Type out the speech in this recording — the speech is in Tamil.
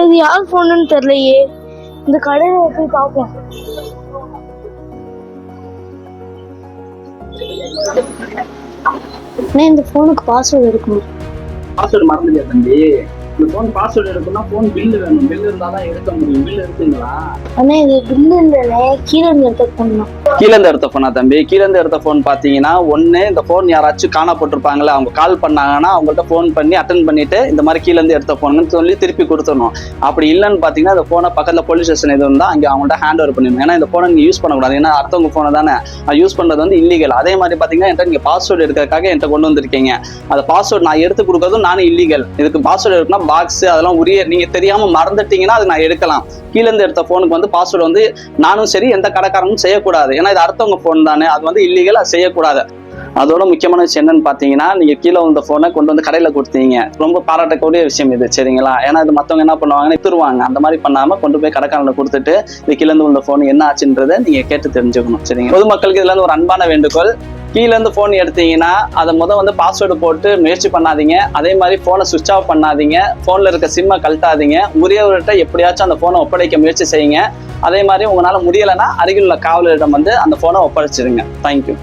இது யார் போன்னு தெரியலையே. இந்த கடையில போய் பார்ப்போம். இந்த போனுக்கு பாஸ்வேர்டு இருக்குமா? பாஸ்வேர்டு மறந்துட்டியா தம்பி? இந்த போன் பாஸ்வேர்டு இருக்குன்னா போன் பில்லு வேணும். பில்லு இருந்தாதான் எடுக்க முடியும். பில்லு இருக்குங்களா? ஆனா இது பில்லு இல்லைண்ணே, கீழே இருந்து எடுத்த போன் தான். கீழே இருந்து எடுத்த போனா தம்பி? கீழே இருந்து எடுத்த போன் பாத்தீங்கன்னா ஒண்ணு இந்த போன் யாராச்சும் காண போட்டிருப்பாங்களே, அவங்க கால் பண்ணாங்கன்னா அவங்கள்ட்ட போன் பண்ணி அட்டன் பண்ணிட்டு இந்த மாதிரி கீழே இருந்து எடுத்த போன்னு சொல்லி திருப்பி கொடுத்துடணும். அப்படி இல்லைன்னு பாத்தீங்கன்னா இந்த போனை பக்கத்துல போலீஸ் ஸ்டேஷன் எதுவும் இருந்தா அங்கே அவங்கள்ட்ட ஹேண்ட் ஓவர் பண்ணிடணும். ஏன்னா இந்த போனை நீங்க யூஸ் பண்ணக்கூடாது. ஏன்னா அடுத்தவங்க போனை தானே யூஸ் பண்றது வந்து இல்லீகல். அதே மாதிரி பாத்தீங்கன்னா என்கிட்ட நீங்க பாஸ்வேர்டு எடுக்கிறதுக்காக என்கிட்ட கொண்டு வந்திருக்கீங்க. அந்த பாஸ்வேர்டு நான் எடுத்து கொடுக்கறதும் நானும் இல்லீகல். இதுக்கு பாஸ்வேர்டு இருக்குன்னா பாக்ஸ் அதெல்லாம் உரிய நீங்க தெரியாம மறந்துட்டீங்கன்னா அது நான் எடுக்கலாம். கீழே இருந்து எடுத்த போனுக்கு வந்து பாஸ்வேர்டு வந்து நானும் சரி எந்த கடைக்காரனும் செய்யக்கூடாது. ஏன்னா இது அடுத்தவங்க போன் தானே, அது வந்து இல்லீகல், அது செய்யக்கூடாது. அதோட முக்கியமான விஷயம் என்னன்னு பாத்தீங்கன்னா, நீங்க கீழே வந்த போனை கொண்டு வந்து கடையில கொடுத்தீங்க. ரொம்ப பாராட்டக்கூடிய விஷயம் இது, சரிங்களா? ஏன்னா இது மத்தவங்க என்ன பண்ணுவாங்கன்னு வித்துருவாங்க. அந்த மாதிரி பண்ணாம கொண்டு போய் கடைக்காரனை கொடுத்துட்டு இது கீழே இருந்து வந்த போன் என்ன ஆச்சுன்றதை நீங்க கேட்டு தெரிஞ்சுக்கணும், சரிங்க? பொதுமக்களுக்கு இதுல இருந்து ஒரு அன்பான வேண்டுகோள். கீழே இருந்து போன் எடுத்தீங்கன்னா அதை வந்து பாஸ்வேர்டு போட்டு முயற்சி பண்ணாதீங்க. அதே மாதிரி போனை சுவிட்ச் ஆஃப் பண்ணாதீங்க. போன்ல இருக்க சிம்மை கழட்டாதீங்க. உரியவர்கிட்ட எப்படியாச்சும் அந்த போனை ஒப்படைக்க முயற்சி செய்யுங்க. அதே மாதிரி உங்களால முடியலைன்னா அருகில் உள்ள காவலரிடம் வந்து அந்த போனை ஒப்படைச்சிருங்க. தேங்க்யூ.